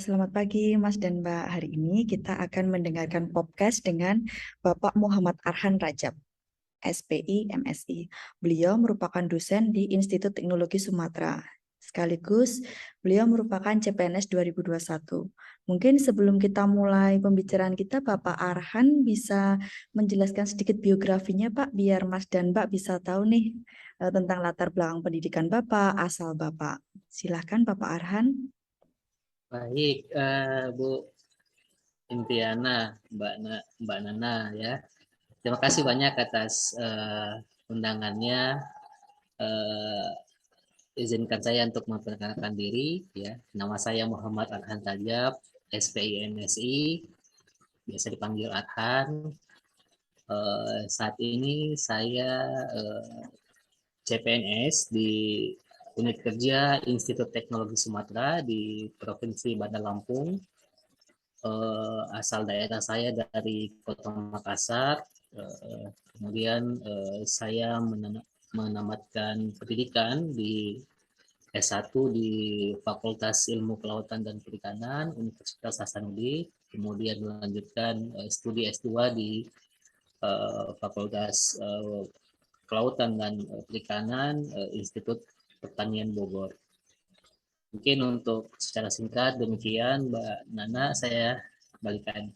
Selamat pagi Mas dan Mbak. Hari ini kita akan mendengarkan podcast dengan Bapak Muhammad Arhan Rajab, SPI, MSI. Beliau merupakan dosen di Institut Teknologi Sumatera. Sekaligus beliau merupakan CPNS 2021. Mungkin sebelum kita mulai pembicaraan kita, Bapak Arhan bisa menjelaskan sedikit biografinya, Pak, biar Mas dan Mbak bisa tahu nih tentang latar belakang pendidikan Bapak, asal Bapak. Silahkan Bapak Arhan. Baik, Bu Intiana, Mbak Nana ya. Terima kasih banyak atas undangannya. Eh, Izinkan saya untuk memperkenalkan diri ya. Nama saya Muhammad Arhan Tajab, SPI MSI, biasa dipanggil Arhan. Saat ini saya CPNS di Unit Kerja Institut Teknologi Sumatera di Provinsi Bandar Lampung. Asal daerah saya dari Kota Makassar. Kemudian saya menamatkan pendidikan di S1 di Fakultas Ilmu Kelautan dan Perikanan Universitas Hasanuddin. Kemudian melanjutkan studi S2 di Fakultas Kelautan dan Perikanan Institut Pertanian Bogor. Mungkin untuk secara singkat demikian Mbak Nana, saya balikan.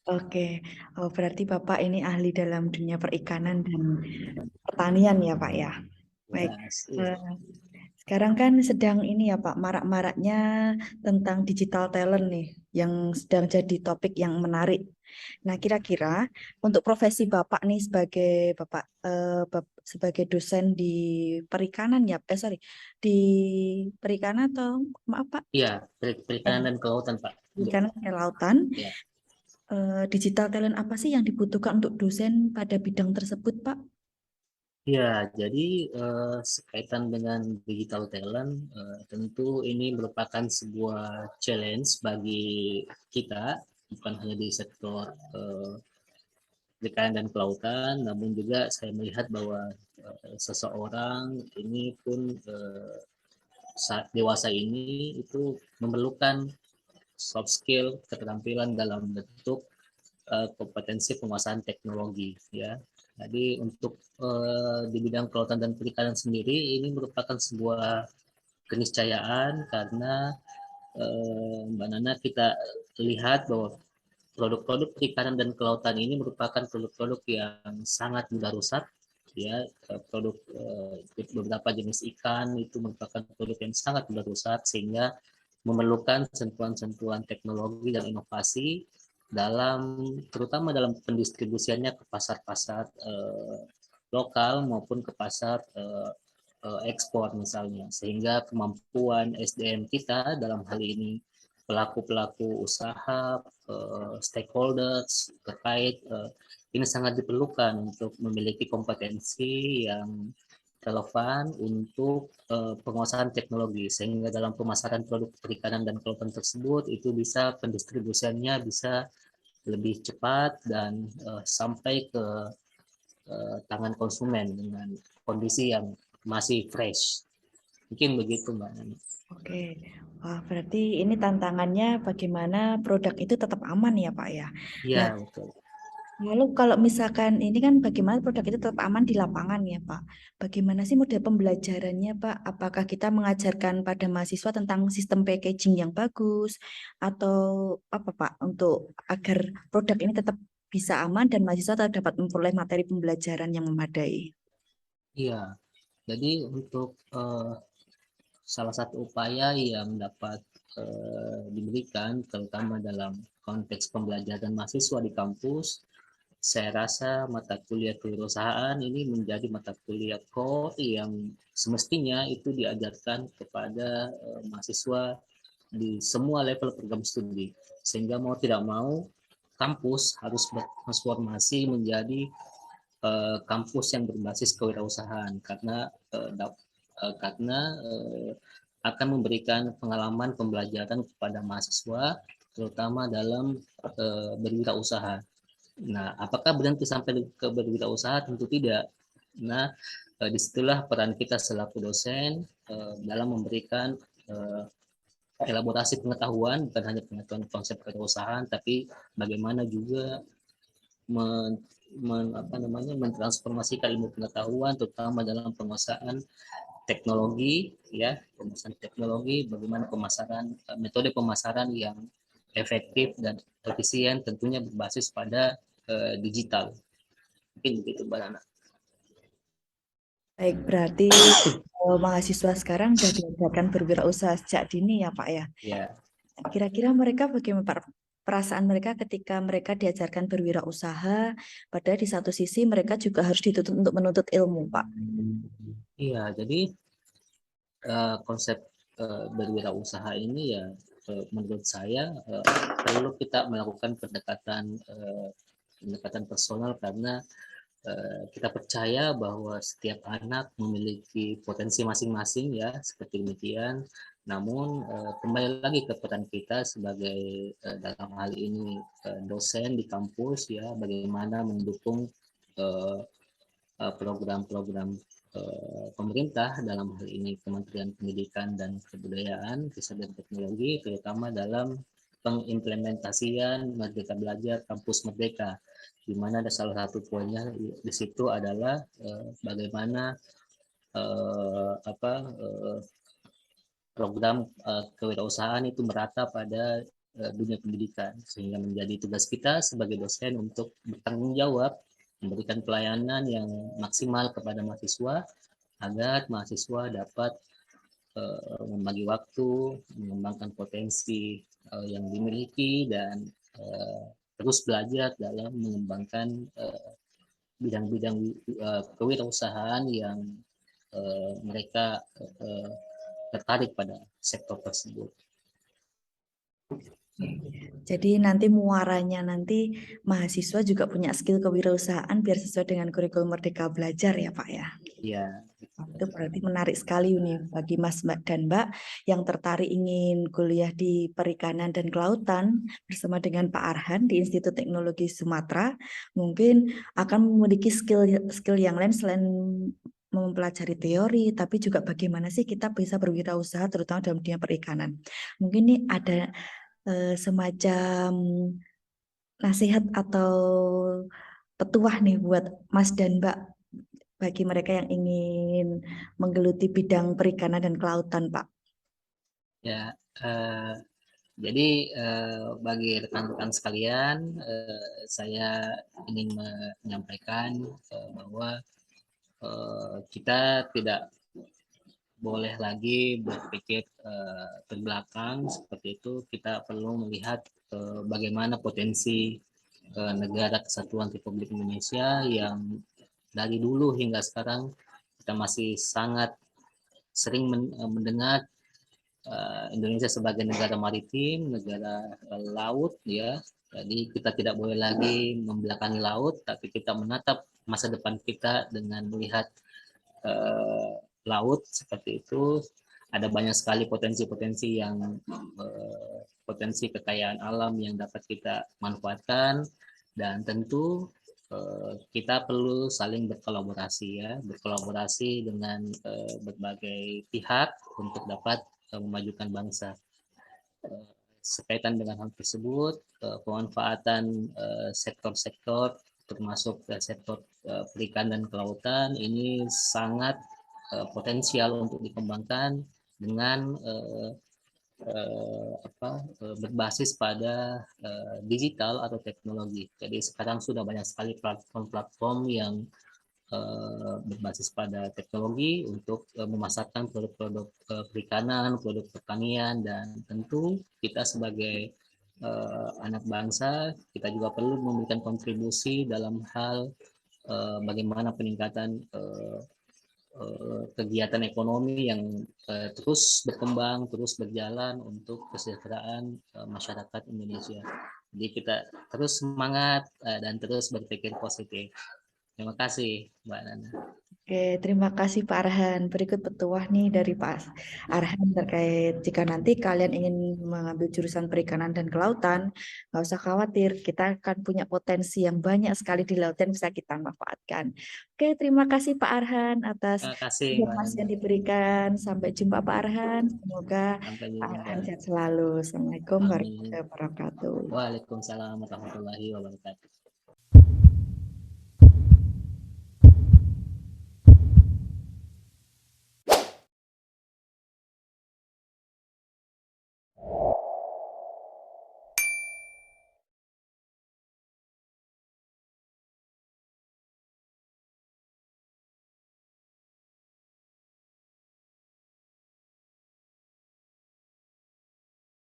Oke, oh, berarti Bapak ini ahli dalam dunia perikanan dan pertanian ya Pak ya. Baik, Ya, eh, sekarang kan sedang ini ya Pak, marak-maraknya tentang digital talent nih, yang sedang jadi topik yang menarik. Nah, kira-kira untuk profesi Bapak nih sebagai sebagai dosen di perikanan ya, sorry, di perikanan atau maaf Pak, iya, perikanan dan kelautan, Pak. Bu. perikanan kelautan. Ya, Digital talent apa sih yang dibutuhkan untuk dosen pada bidang tersebut, Pak? ya, jadi sekaitan dengan digital talent, tentu ini merupakan sebuah challenge bagi kita, bukan hanya di sektor perikanan dan kelautan, namun juga saya melihat bahwa seseorang ini pun saat dewasa ini itu memerlukan soft skill, keterampilan dalam bentuk kompetensi penguasaan teknologi ya. Jadi untuk di bidang kelautan dan perikanan sendiri ini merupakan sebuah keniscayaan karena Mbak Nana kita lihat bahwa produk-produk perikanan dan kelautan ini merupakan produk-produk yang sangat mudah rusak ya. Produk beberapa jenis ikan itu merupakan produk yang sangat mudah rusak sehingga memerlukan sentuhan-sentuhan teknologi dan inovasi dalam terutama dalam pendistribusiannya ke pasar-pasar lokal maupun ke pasar ekspor misalnya, sehingga kemampuan SDM kita dalam hal ini pelaku-pelaku usaha, stakeholders terkait ini sangat diperlukan untuk memiliki kompetensi yang relevan untuk penguasaan teknologi sehingga dalam pemasaran produk perikanan dan kelautan tersebut itu bisa pendistribusiannya bisa lebih cepat dan sampai ke tangan konsumen dengan kondisi yang masih fresh. Mungkin begitu Mbak Nani. Oke, wah berarti ini tantangannya bagaimana produk itu tetap aman ya, Pak ya. Iya, Nah, betul. lalu kalau misalkan ini kan bagaimana produk itu tetap aman di lapangan ya, Pak. Bagaimana sih model pembelajarannya, Pak? Apakah kita mengajarkan pada mahasiswa tentang sistem packaging yang bagus atau apa, Pak, untuk agar produk ini tetap bisa aman dan mahasiswa tetap dapat memperoleh materi pembelajaran yang memadai? Iya, jadi untuk salah satu upaya yang dapat diberikan terutama dalam konteks pembelajaran mahasiswa di kampus, saya rasa mata kuliah kewirausahaan ini menjadi mata kuliah core yang semestinya itu diajarkan kepada mahasiswa di semua level program studi. Sehingga mau tidak mau kampus harus bertransformasi menjadi kampus yang berbasis kewirausahaan karena akan memberikan pengalaman pembelajaran kepada mahasiswa terutama dalam berwirausaha. Nah, apakah berhenti sampai ke berwirausaha? Tentu tidak. Nah, disitulah peran kita selaku dosen dalam memberikan elaborasi pengetahuan, bukan hanya pengetahuan konsep kewirausahaan, tapi bagaimana juga mentransformasikan ilmu pengetahuan, terutama dalam penguasaan teknologi, ya, penguasaan teknologi, bagaimana pemasaran, metode pemasaran yang efektif dan efisien, tentunya berbasis pada digital. Mungkin begitu, Mbak Nana. Baik, berarti mahasiswa sekarang sudah diajarkan berwirausaha sejak dini ya Pak ya. Ya, Kira-kira mereka bagaimana Pak? Perasaan mereka ketika mereka diajarkan berwirausaha, padahal di satu sisi mereka juga harus dituntut untuk menuntut ilmu, Pak. iya. Jadi konsep berwirausaha ini ya menurut saya perlu kita melakukan pendekatan personal, karena kita percaya bahwa setiap anak memiliki potensi masing-masing, ya, seperti demikian. Namun kembali lagi ke peran kita sebagai dalam hal ini dosen di kampus, ya, bagaimana mendukung program-program pemerintah, dalam hal ini Kementerian Pendidikan dan Kebudayaan, Riset dan Teknologi, terutama dalam pengimplementasian Merdeka Belajar Kampus Merdeka, di mana ada salah satu poinnya di situ adalah bagaimana program kewirausahaan itu merata pada dunia pendidikan, sehingga menjadi tugas kita sebagai dosen untuk bertanggung jawab memberikan pelayanan yang maksimal kepada mahasiswa, agar mahasiswa dapat membagi waktu, mengembangkan potensi yang dimiliki, dan terus belajar dalam mengembangkan bidang-bidang kewirausahaan yang mereka tertarik pada sektor tersebut. Jadi nanti muaranya nanti mahasiswa juga punya skill kewirausahaan biar sesuai dengan kurikulum Merdeka Belajar ya Pak ya. Iya. Itu berarti menarik sekali nih bagi Mas dan Mbak yang tertarik ingin kuliah di perikanan dan kelautan bersama dengan Pak Arhan di Institut Teknologi Sumatera, mungkin akan memiliki skill yang lain selain mempelajari teori, tapi juga bagaimana sih kita bisa berwirausaha terutama dalam dunia perikanan. Mungkin nih ada semacam nasihat atau petuah nih buat Mas dan Mbak bagi mereka yang ingin menggeluti bidang perikanan dan kelautan, Pak. Ya, jadi bagi rekan-rekan sekalian, saya ingin menyampaikan bahwa kita tidak boleh lagi berpikir terbelakang seperti itu. Kita perlu melihat bagaimana potensi negara Kesatuan Republik Indonesia yang dari dulu hingga sekarang kita masih sangat sering mendengar Indonesia sebagai negara maritim, negara laut, ya. Jadi kita tidak boleh lagi membelakangi laut, tapi kita menatap masa depan kita dengan melihat laut seperti itu. Ada banyak sekali potensi-potensi yang potensi kekayaan alam yang dapat kita manfaatkan, dan tentu kita perlu saling berkolaborasi, ya, berkolaborasi dengan berbagai pihak untuk dapat memajukan bangsa. Sekaitan dengan hal tersebut, pemanfaatan sektor-sektor termasuk sektor perikanan dan kelautan ini sangat potensial untuk dikembangkan dengan berbasis pada digital atau teknologi. Jadi sekarang sudah banyak sekali platform-platform yang berbasis pada teknologi untuk memasarkan produk-produk perikanan, produk pertanian, dan tentu kita sebagai anak bangsa, kita juga perlu memberikan kontribusi dalam hal bagaimana peningkatan kegiatan ekonomi yang terus berkembang, terus berjalan untuk kesejahteraan masyarakat Indonesia. Jadi kita terus semangat dan terus berpikir positif. Terima kasih, Mbak Nana. Oke, terima kasih Pak Arhan. Berikut petuah nih dari Pak Arhan terkait jika nanti kalian ingin mengambil jurusan perikanan dan kelautan, nggak usah khawatir, kita akan punya potensi yang banyak sekali di laut dan bisa kita manfaatkan. Oke, terima kasih Pak Arhan atas Terima kasih Mbak informasi Nana. yang diberikan. Sampai jumpa Pak Arhan. Semoga Sampai Pak jumpa. Arhan sehat selalu. Assalamualaikum Amin. warahmatullahi wabarakatuh. Waalaikumsalam warahmatullahi wabarakatuh.